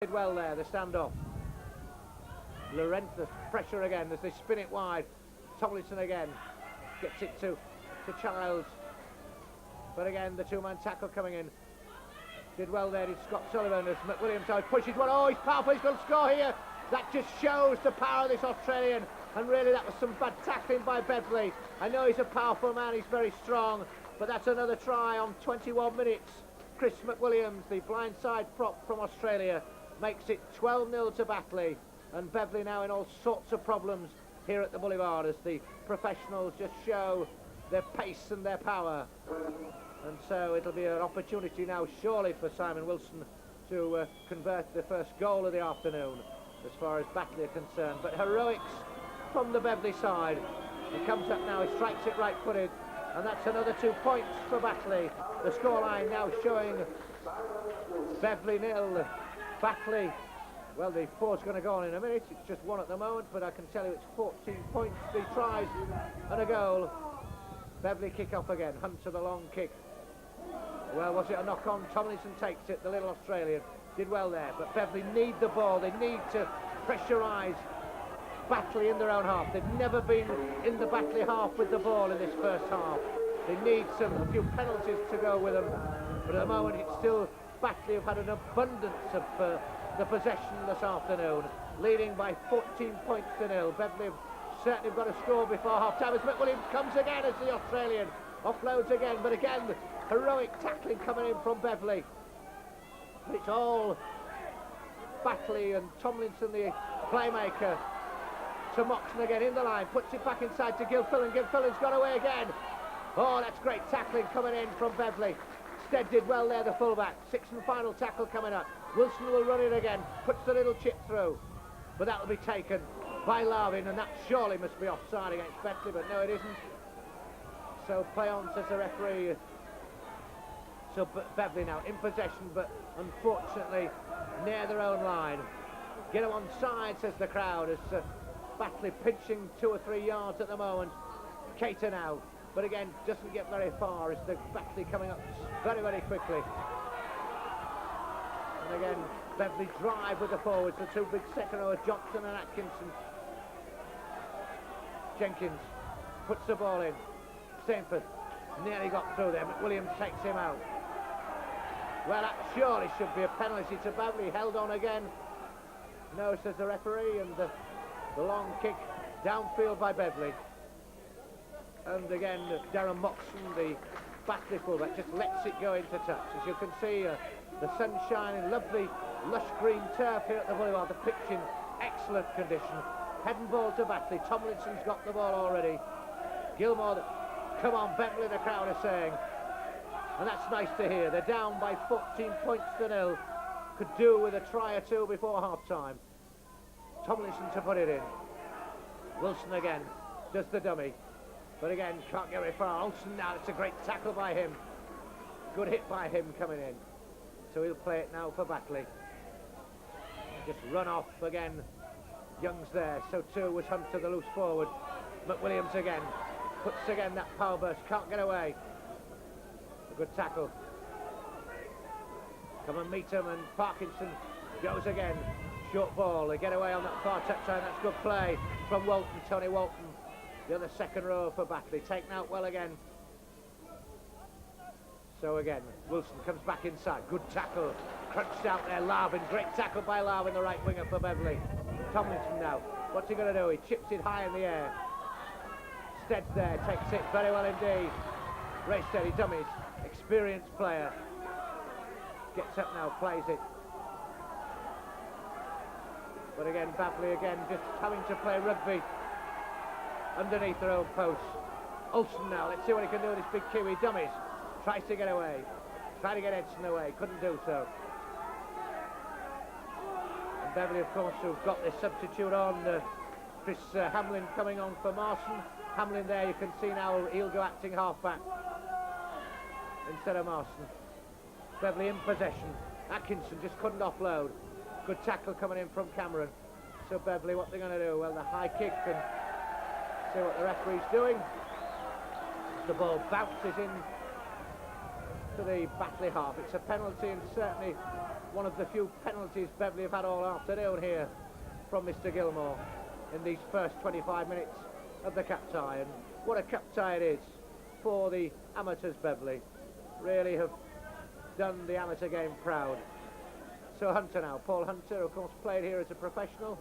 Did well there, the standoff. Relentless pressure again as they spin it wide. Tomlinson again gets it to Childs. But again, the two-man tackle coming in. Did well there, did Scott Sullivan as McWilliams pushes one. Oh, he's powerful, he's going to score here. That just shows the power of this Australian. And really, that was some bad tackling by Batley. I know he's a powerful man, he's very strong. But that's another try on 21 minutes. Chris McWilliams, the blindside prop from Australia, makes it 12-0 to Batley, and Beverley now in all sorts of problems here at the Boulevard as the professionals just show their pace and their power. And so it'll be an opportunity now surely for Simon Wilson to convert the first goal of the afternoon as far as Batley are concerned. But heroics from the Beverley side. He comes up now, he strikes it right-footed, and that's another 2 points for Batley. The scoreline now showing Beverley 0. Batley, well, the four's going to go on in a minute. It's just one at the moment, but I can tell you it's 14 points, 3 tries and a goal. Beverley kick off again. Hunt to the long kick. Well, was it a knock-on? Tomlinson takes it, the little Australian. Did well there, but Beverley need the ball. They need to pressurise Batley in their own half. They've never been in the Batley half with the ball in this first half. They need a few penalties to go with them, but at the moment it's still Batley have had an abundance of the possession this afternoon, leading by 14 points to 0. Beverley have certainly got a score before half-time as McWilliams comes again as the Australian offloads again, but again heroic tackling coming in from Beverley. But it's all Batley and Tomlinson, the playmaker, to Moxon again in the line, puts it back inside to Gilfillan. Gilfillan's got away again. Oh, that's great tackling coming in from Beverley. Stead did well there, the fullback. Sixth and final tackle coming up. Wilson will run it again, puts the little chip through, but that will be taken by Larvin, and that surely must be offside against Batley, but no, it isn't. So play on, says the referee. So Beverley now in possession, but unfortunately near their own line. Get him on side, says the crowd, as Batley pinching 2 or 3 yards at the moment. Cater now, but again doesn't get very far as the Batley coming up very, very quickly. And again, Beverley drive with the forwards, the two big second rowers, Johnson and Atkinson. Jenkins puts the ball in. Stainforth nearly got through there, but Williams takes him out. Well, that surely should be a penalty to Beverley, held on again. No, says the referee, and the long kick downfield by Beverley. And again, Darren Moxon, the Batley fullback, just lets it go into touch. As you can see, the sun shining, lovely lush green turf here at the Boulevard, the pitch in excellent condition. Head and ball to Batley. Tomlinson's got the ball already. Gilmore, come on Beverley, the crowd are saying. And that's nice to hear. They're down by 14 points to 0. Could do with a try or two before half-time. Tomlinson to put it in. Wilson again, does the dummy. But again, can't get very far. Olsen now, it's a great tackle by him. Good hit by him coming in. So he'll play it now for Batley. Just run off again. Young's there, so too was Hunter, the loose forward. McWilliams again, puts again that power burst, can't get away. A good tackle. Come and meet him, and Parkinson goes again. Short ball, they get away on that far touchline. That's good play from Walton, Tony Walton. The other second row for Batley, taken out well again. So again, Wilson comes back inside, good tackle, crunched out there, Larvin, great tackle by Larvin, the right winger for Beverley. Tomlinson now, what's he going to do? He chips it high in the air. Stead's there, takes it very well indeed. Ray Steady, dummies, experienced player. Gets up now, plays it. But again, Batley again, just having to play rugby underneath their own posts. Olsen now, let's see what he can do with this big Kiwi. Dummies, tries to get away. Tried to get Edson away, couldn't do so. And Beverley, of course, who've got this substitute on. Chris Hamlin coming on for Marson. Hamlin there, you can see now he'll go acting half-back instead of Marson. Beverley in possession. Atkinson just couldn't offload. Good tackle coming in from Cameron. So Beverley, what they're going to do? Well, the high kick, and see what the referee's doing. The ball bounces in to the Batley half. It's a penalty, and certainly one of the few penalties Beverley have had all afternoon here from Mr. Gilmore in these first 25 minutes of the cup tie. And what a cup tie it is for the Amateurs Beverley. Really have done the amateur game proud. So Hunter now, Paul Hunter, of course, played here as a professional,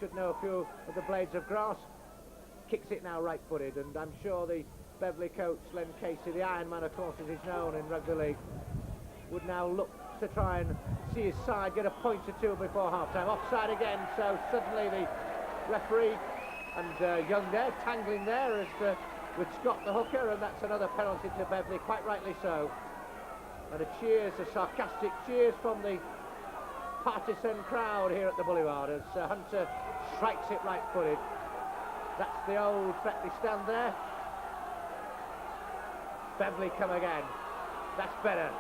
should know a few of the blades of grass, kicks it now right-footed, and I'm sure the Beverley coach, Len Casey, the Iron Man, of course, as he's known in rugby league, would now look to try and see his side get a point or two before half-time. Offside again, so suddenly the referee and Young there, tangling there as with Scott the hooker, and that's another penalty to Beverley, quite rightly so. And a cheers, a sarcastic cheers from the partisan crowd here at the Boulevard as Hunter strikes it right-footed. That's the old Batley stand there. Beverley come again. That's better.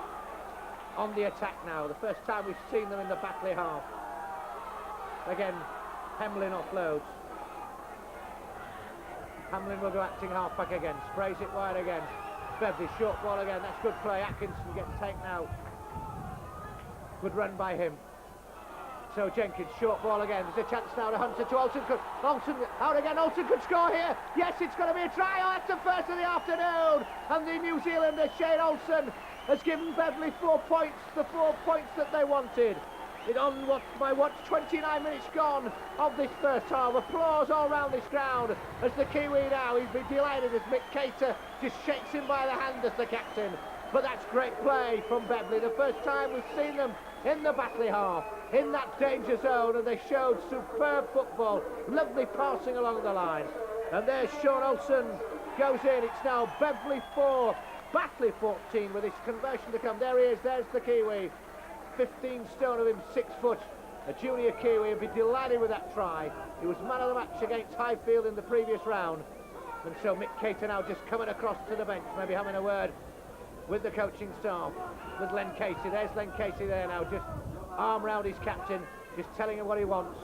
On the attack now. The first time we've seen them in the Batley half. Again, Hemlin offloads. Hamlin will go acting half-back again. Sprays it wide again. Beverley, short ball again. That's good play. Atkinson getting taken out. Good run by him. So Jenkins, short ball again. There's a chance now to Hunter, to Olsen. Olsen out again. Olsen could score here. Yes, it's going to be a try. Oh, that's the first of the afternoon. And the New Zealander, Shane Olsen, has given Beverley 4 points, the 4 points that they wanted. It on what, by what's 29 minutes gone of this first half. Applause all round this ground as the Kiwi now, he'd be delighted as Mick Cater just shakes him by the hand as the captain. But that's great play from Beverley. The first time we've seen them in the Batley half, in that danger zone, and they showed superb football, lovely passing along the line. And there's Sean Olsen, goes in. It's now Beverley 4, Batley 14 with his conversion to come. There he is, there's the Kiwi. 15 stone of him, 6 foot. A junior Kiwi would be delighted with that try. He was man of the match against Highfield in the previous round. And so Mick Cater now just coming across to the bench, maybe having a word with the coaching staff, with Len Casey. There's Len Casey there now, just arm round his captain, just telling him what he wants.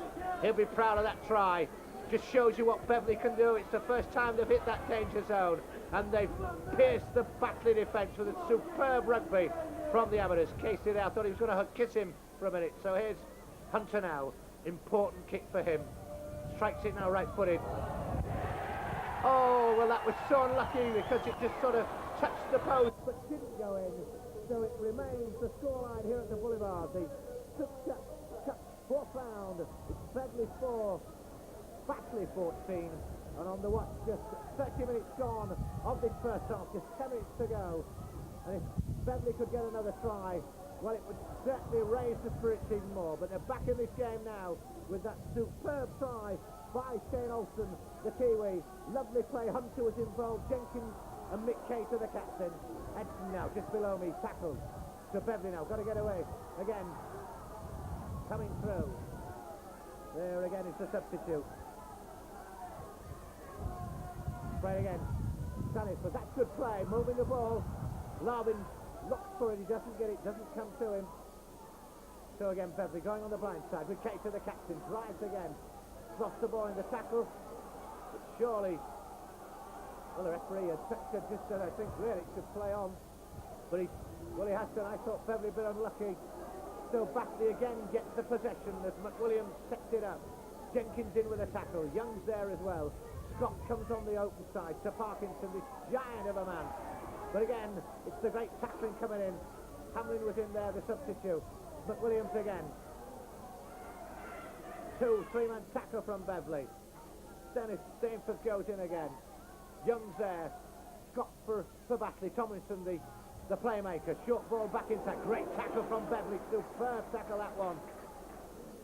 He'll be proud of that try. Just shows you what Beverley can do. It's the first time they've hit that danger zone, and they've pierced the Batley defence with a superb rugby from the Amateurs. Casey there, I thought he was going to kiss him for a minute. So here's Hunter now. Important kick for him. Strikes it now right-footed. Oh, well, that was so unlucky because it just sort of touched the post but didn't go in. So it remains the scoreline here at the Boulevard. The Cup fourth round. It's Beverley 4, Batley 14. And on the watch, just 30 minutes gone of this first half, just 10 minutes to go. And if Beverley could get another try, well, it would certainly raise the spirits even more. But they're back in this game now with that superb try by Shane Olsen, the Kiwi. Lovely play. Hunter was involved. Jenkins and Mick Cater, the captain. Edson now just below me, tackled. So Beverley now got to get away again. Coming through. There again is the substitute. Play again. Stanislav, that's good play. Moving the ball. Larvin looks for it. He doesn't get it. Doesn't come to him. So again, Beverley going on the blind side with Cater, the captain. Drives again. Lost the ball in the tackle. But surely, well, the referee has just said, I think, really it should play on. But he has done. I thought Beverley a bit unlucky. So Batley again gets the possession as McWilliams sets it up. Jenkins in with a tackle. Young's there as well. Scott comes on the open side to Parkinson, this giant of a man. But again, it's the great tackling coming in. Hamlin was in there, the substitute. McWilliams again. 2-3-man tackle from Beverley. Dennis Stainford goes in again. Young's there. Scott for Batley. Tomlinson, the playmaker. Short ball back inside. Great tackle from Beverley. Superb tackle, that one.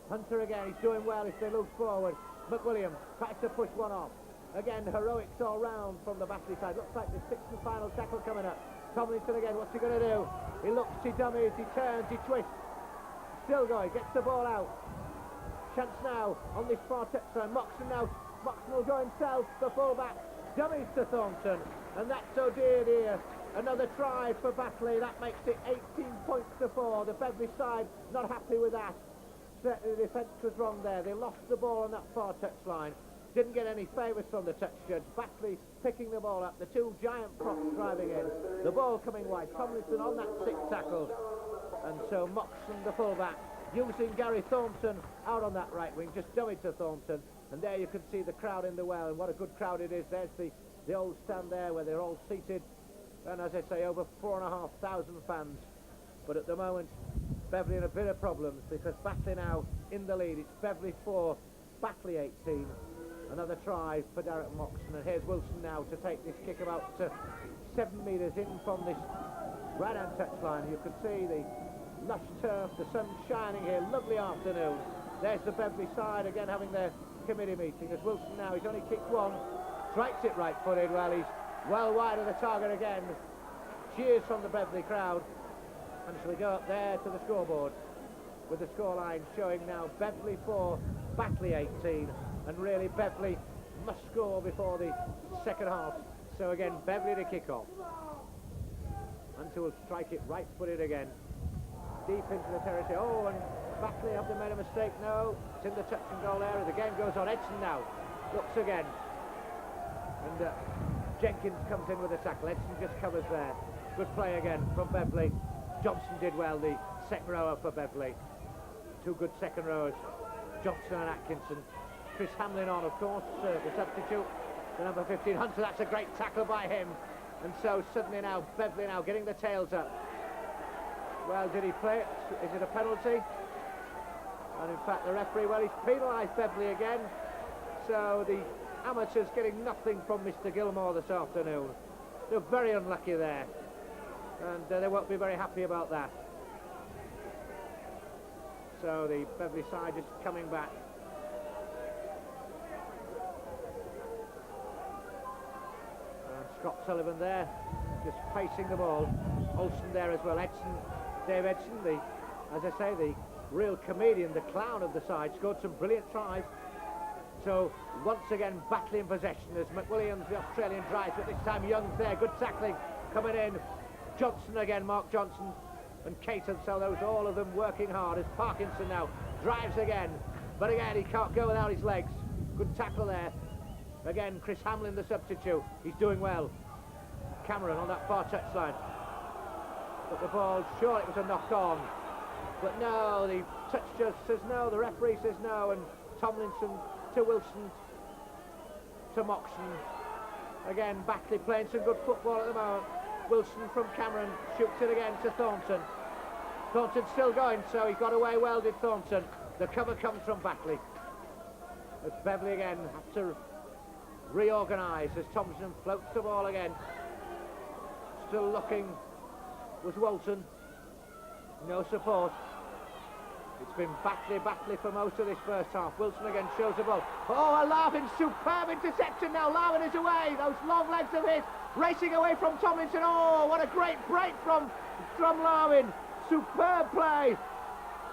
Hunter again. He's doing well if they move forward. McWilliams tries to push one off. Again, heroics all round from the Batley side. Looks like the sixth and final tackle coming up. Tomlinson again. What's he going to do? He looks, he dummies, he turns, he twists. Still going. Gets the ball out. Chance now on this far touchline. Moxon now. Moxon will go himself, the fullback. Dummies to Thornton. And that's dear. Another try for Batley. That makes it 18 points to 4. The Beverley side not happy with that. Certainly the defence was wrong there. They lost the ball on that far touchline. Didn't get any favours from the touch judge. Batley picking the ball up. The two giant props driving in. The ball coming wide. Tomlinson on that sixth tackle. And so Moxon, the fullback, using Gary Thornton out on that right wing, just dummy to Thornton. And there you can see the crowd in the well, and what a good crowd it is. There's the old stand there where they're all seated. And as I say, over 4,500 fans. But at the moment, Beverley in a bit of problems because Batley now in the lead. It's Beverley 4, Batley 18. Another try for Derek Moxon. And here's Wilson now to take this kick about 7 metres in from this right-hand touchline. You can see the lush turf, the sun shining here, lovely afternoon. There's the Beverley side again having their committee meeting as Wilson now, he's only kicked one, strikes it right-footed. Well, he's well wide of the target again. Cheers from the Beverley crowd. And so we go up there to the scoreboard with the scoreline showing now Beverley 4, Batley 18, and really Beverley must score before the second half. So again, Beverley to kick off. Hunter will strike it right-footed again, deep into the territory. Oh, and Batley, have they made a mistake? No, it's in the touch and goal area. The game goes on. Edson now looks again, and Jenkins comes in with a tackle. Edson just covers there. Good play again from Beverley. Johnson did well, the second rower for Beverley. Two good second rowers, Johnson and Atkinson. Chris Hamlin on, of course, the substitute, the number 15 Hunter. That's a great tackle by him. And so suddenly now Beverley now getting the tails up. Well, did he play it? Is it a penalty? And in fact the referee, well, he's penalised Beverley again. So the amateurs getting nothing from Mr. Gilmore this afternoon. They're very unlucky there, and they won't be very happy about that. So the Beverley side just coming back. Scott Sullivan there, just pacing the ball. Olsen there as well. Edson, Dave Edson, as I say, the real comedian, the clown of the side, scored some brilliant tries. So once again, Batley in possession as McWilliams, the Australian, drives, but this time Young's there. Good tackling coming in. Johnson again, Mark Johnson, and Caton. So those, all of them working hard as Parkinson now drives again, but again he can't go without his legs. Good tackle there. Again, Chris Hamlin, the substitute, he's doing well. Cameron on that far touchline. But the ball, sure it was a knock on. But no, the touch judge says no, the referee says no, and Tomlinson to Wilson, to Moxon. Again, Batley playing some good football at the moment. Wilson from Cameron shoots it again to Thornton. Thornton's still going, so he got away well, did Thornton. The cover comes from Batley. As Beverley again have to reorganise as Thompson floats the ball again. Still looking was Walton. No support. It's been Batley for most of this first half. Wilson again shows the ball. Oh, a Larvin, superb interception now. Larvin is away. Those long legs of his racing away from Tomlinson. Oh, what a great break from Larvin. Superb play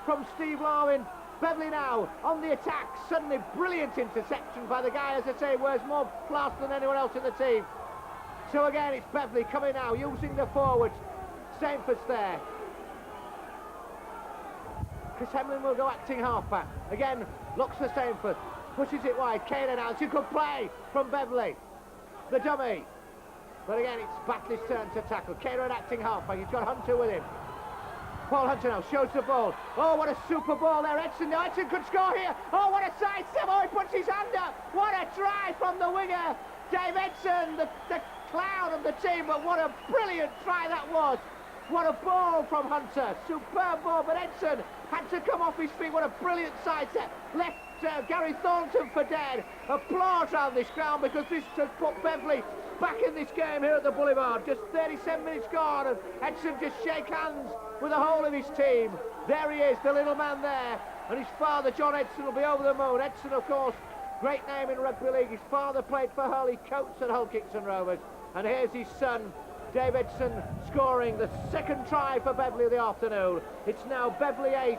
from Steve Larvin. Beverley now on the attack. Suddenly brilliant interception by the guy, as I say, wears more class than anyone else in the team. So again, it's Beverley coming now, using the forwards. Stainford's there. Chris Hamlin will go acting halfback. Again, looks for Stainford. Pushes it wide. Kane now. It's a good play from Beverley. The dummy. But again, it's Batley's turn to tackle. Kane acting halfback. He's got Hunter with him. Paul Hunter now shows the ball. Oh, what a super ball there. Edson could score here. Oh, what a side step. Oh, he puts his hand up. What a try from the winger, Dave Edson, the clown of the team. But what a brilliant try that was. What a ball from Hunter. Superb ball, but Edson had to come off his feet. What a brilliant side step. Left Gary Thornton for dead. Applause around this ground because this has put Beverley back in this game here at the Boulevard. Just 37 minutes gone, and Edson just shake hands with the whole of his team. There he is, the little man there, and his father John Edson will be over the moon. Edson, of course, great name in rugby league. His father played for Hurley Coates and Hull Kingston Rovers, and here's his son Dave Edson scoring the second try for Beverley of the afternoon. It's now Beverley 8,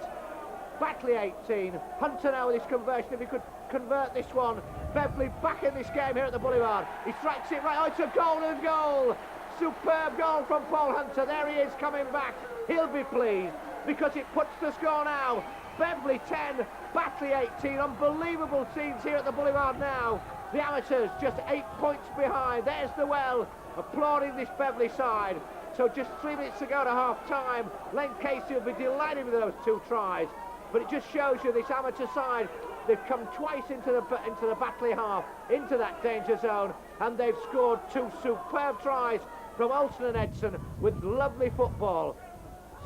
Batley 18. Hunter now with his conversion, if he could convert this one. Beverley back in this game here at the Boulevard. He strikes it right. Oh, it's a golden goal. Superb goal from Paul Hunter. There he is coming back. He'll be pleased because it puts the score now. Beverley 10, Batley 18. Unbelievable scenes here at the Boulevard now. The amateurs just 8 points behind. There's the well applauding this Beverley side. So just 3 minutes to go to half-time. Len Casey will be delighted with those 2 tries. But it just shows you this amateur side, they've come twice into the Batley half, into that danger zone, and they've scored 2 superb tries from Olsen and Edson with lovely football.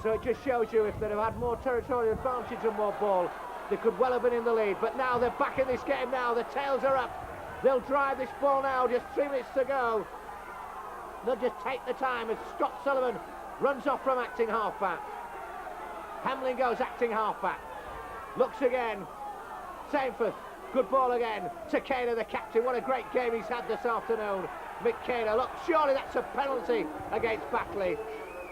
So it just shows you if they'd have had more territorial advantage and more ball, they could well have been in the lead. But now they're back in this game now, the tails are up. They'll drive this ball now, just 3 minutes to go. They'll just take the time as Scott Sullivan runs off from acting halfback. Hamlin goes acting halfback. Looks again. Sainforth, good ball again. Takeda, the captain, what a great game he's had this afternoon. Mikeda, look, surely that's a penalty against Batley.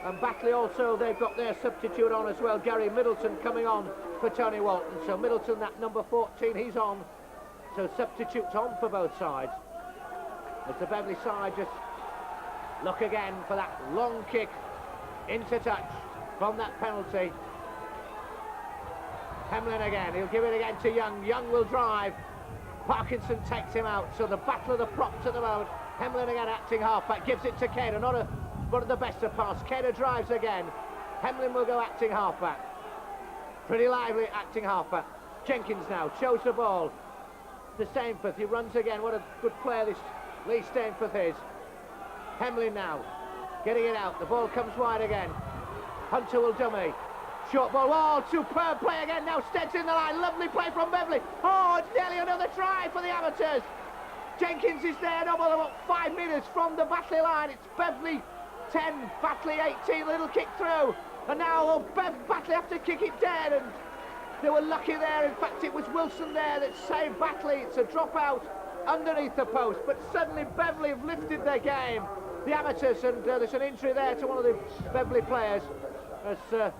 And Batley also, they've got their substitute on as well. Gary Middleton coming on for Tony Walton. So Middleton, that number 14, he's on. So substitutes on for both sides. As the Beverley side just look again for that long kick into touch from that penalty. Hemlin again, he'll give it again to Young. Young will drive. Parkinson takes him out. So the battle of the props at the moment. Hemlin again acting halfback, gives it to Cater. Not one of the best of pass. Cater drives again. Hemlin will go acting halfback. Pretty lively acting halfback. Jenkins now shows the ball to Stainforth. He runs again. What a good player this Lee Stainforth is. Hemlin now getting it out. The ball comes wide again. Hunter will dummy. Short ball. Oh, superb play again. Now Stead's in the line. Lovely play from Beverley. Oh, it's nearly another try for the Amateurs. Jenkins is there, no more than 5 minutes from the Batley line. It's Beverley 10, Batley 18. Little kick through. And now Batley have to kick it dead. And they were lucky there. In fact, it was Wilson there that saved Batley. It's a drop out underneath the post. But suddenly Beverley have lifted their game. The Amateurs, and there's an injury there to one of the Beverley players. As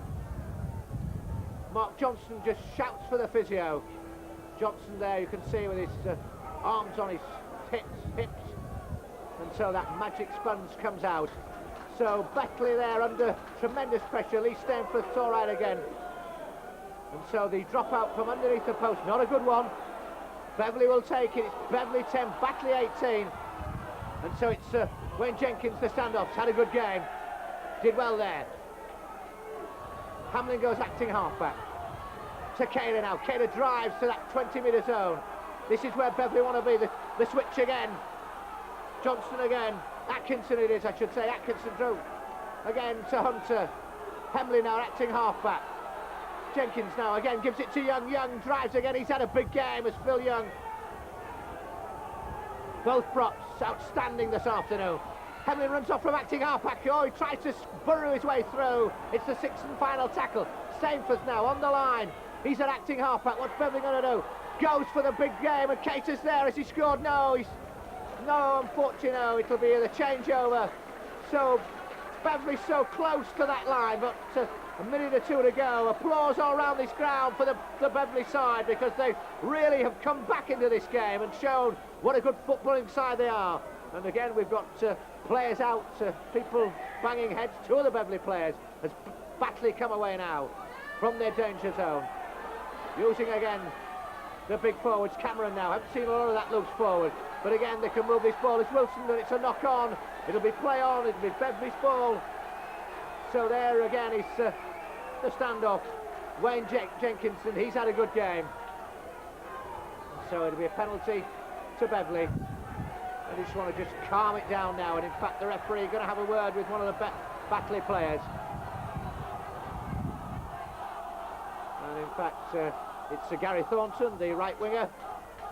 Mark Johnson just shouts for the physio. Johnson there, you can see with his arms on his hips, and so that magic sponge comes out. So Batley there under tremendous pressure. Lee Stainforth's all right again, and so the drop out from underneath the post, not a good one. Beverley will take it. It's Beverley 10, Batley 18, and so it's Wayne Jenkins, the standoffs, had a good game, did well there. Hamlin goes acting halfback. To Cater now. Cater drives to that 20-metre zone. This is where Beverley want to be. The switch again. Johnson again. Atkinson it is, I should say. Atkinson drove again to Hunter. Hemley now acting halfback. Jenkins now again gives it to Young. Young drives again. He's had a big game as Phil Young. Both props outstanding this afternoon. Hemlin runs off from acting halfback. Oh, he tries to burrow his way through. It's the sixth and final tackle. Stainforth now on the line. He's an acting halfback. What's Beverley going to do? Goes for the big game, and Cater's there. Has he scored? No, unfortunately, no. It'll be the changeover. So Beverley so close to that line, but a minute or two to go. Applause all around this ground for the Beverley side, because they really have come back into this game and shown what a good footballing side they are. And again, we've got players out, people banging heads. 2 of the Beverley players as Batley come away now from their danger zone. Using again the big forwards. Cameron now. Haven't seen a lot of that loose forward, but again they can move this ball. It's Wilson, and it's a knock on. It'll be play on. It'll be Beverley's ball. So there again is the standoff. Wayne Jenkinson. He's had a good game. So it'll be a penalty to Beverley. I just want to just calm it down now, and in fact the referee going to have a word with one of the Batley players. And in fact it's Gary Thornton, the right winger.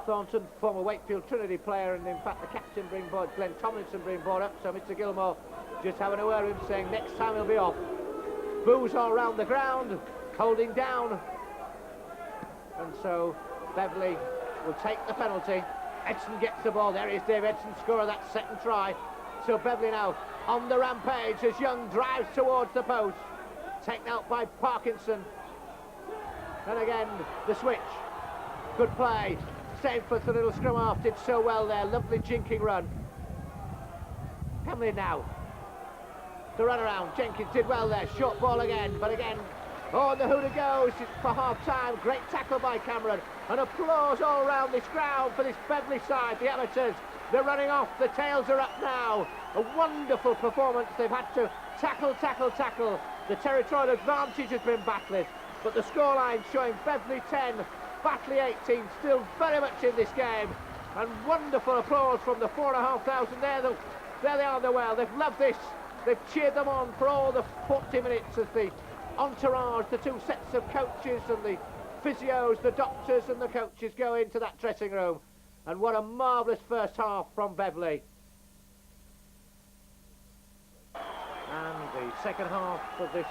Thornton, former Wakefield Trinity player, and in fact the captain being brought, Glenn Tomlinson being brought up. So Mr Gilmore just having a word with him, saying next time he'll be off. Boos all round the ground, holding down, and so Beverley will take the penalty. Edson gets the ball. There is Dave Edson, scorer of that second try. So Beverley now on the rampage as Young drives towards the post. Taken out by Parkinson. And again, the switch. Good play. Stainforth, the little scrum half, did so well there. Lovely jinking run. Hamlin now. The run around. Jenkins did well there. Short ball again, but again. Oh, and the hooter goes. It's for half-time. Great tackle by Cameron. And applause all around this ground for this Beverley side, the Amateurs. They're running off. The tails are up now. A wonderful performance. They've had to tackle, tackle, tackle. The territorial advantage has been Batley's, but the scoreline showing Beverley 10, Batley 18, still very much in this game. And wonderful applause from the 4,500 there. There they are in the well. They've loved this. They've cheered them on for all the 40 minutes as the entourage, the two sets of coaches and the physios, the doctors and the coaches go into that dressing room. And what a marvellous first half from Beverley. And the second half of this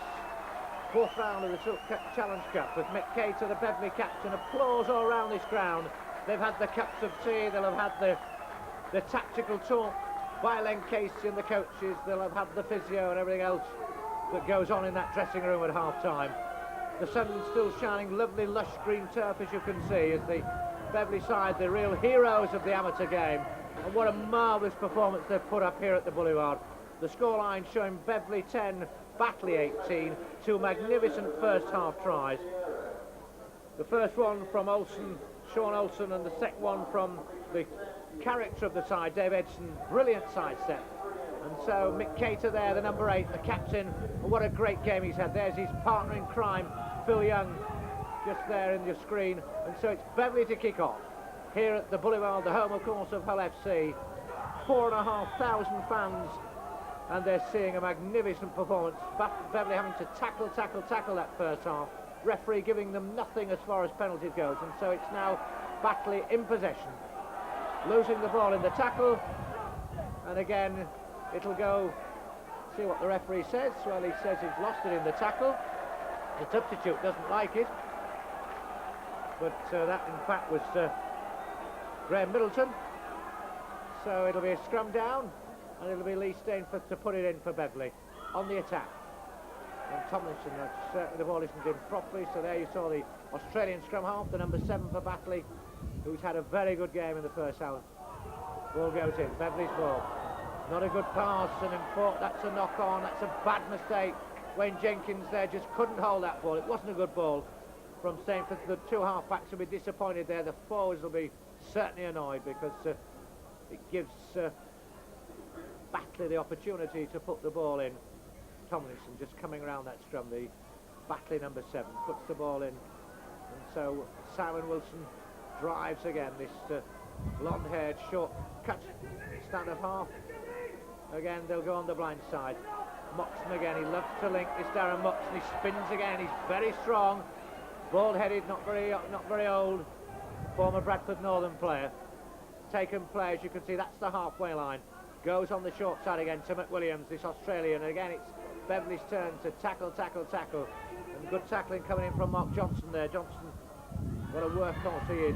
fourth round of the Silk Challenge Cup with Mick Cater, the Beverley captain. Applause all around this ground. They've had the cups of tea, they'll have had the tactical talk by Len Casey and the coaches, they'll have had the physio and everything else that goes on in that dressing room at half-time. The sun's still shining, lovely lush green turf as you can see, as the Beverley side, the real heroes of the amateur game. And what a marvellous performance they've put up here at the Boulevard. The scoreline showing Beverley 10, Batley 18, two magnificent first half tries. The first one from Sean Olsen, and the second one from the character of the side, Dave Edson. Brilliant sidestep. And so Mick Cater there, the number 8, the captain. And what a great game he's had. There's his partner in crime, Phil Young, just there in your screen. And so it's Beverley to kick off here at the Boulevard, the home of course of Hull FC. 4,500 fans, and they're seeing a magnificent performance. Beverley having to tackle that first half. Referee giving them nothing as far as penalties goes, and so it's now Batley in possession, losing the ball in the tackle, and again it'll go. See what the referee says. Well, he says he's lost it in the tackle. The substitute doesn't like it, but that in fact was Graham Middleton. So it'll be a scrum down, and it'll be Lee Stainforth to put it in for Beverley on the attack. And Tomlinson, certainly the ball isn't in properly, so there you saw the Australian scrum half, the number 7 for Batley, who's had a very good game in the first hour. Ball goes in, Beverley's ball. Not a good pass, and in fact that's a knock on, that's a bad mistake. Wayne Jenkins there just couldn't hold that ball. It wasn't a good ball from Stainforth. The two half-backs will be disappointed there. The forwards will be certainly annoyed, because it gives Batley the opportunity to put the ball in. Tomlinson just coming around that scrum, the Batley number 7 puts the ball in, and so Simon Wilson drives again, this blonde-haired, short-cut stand-up half. Again they'll go on the blind side. Moxon again, he loves to link this Darren Moxon, he spins again, he's very strong, bald-headed, not very old, former Bradford Northern player. Taken play, as you can see, that's the halfway line. Goes on the short side again to McWilliams, this Australian, and again it's Beverley's turn to tackle. And good tackling coming in from Mark Johnson there. Johnson, what a workhorse he is.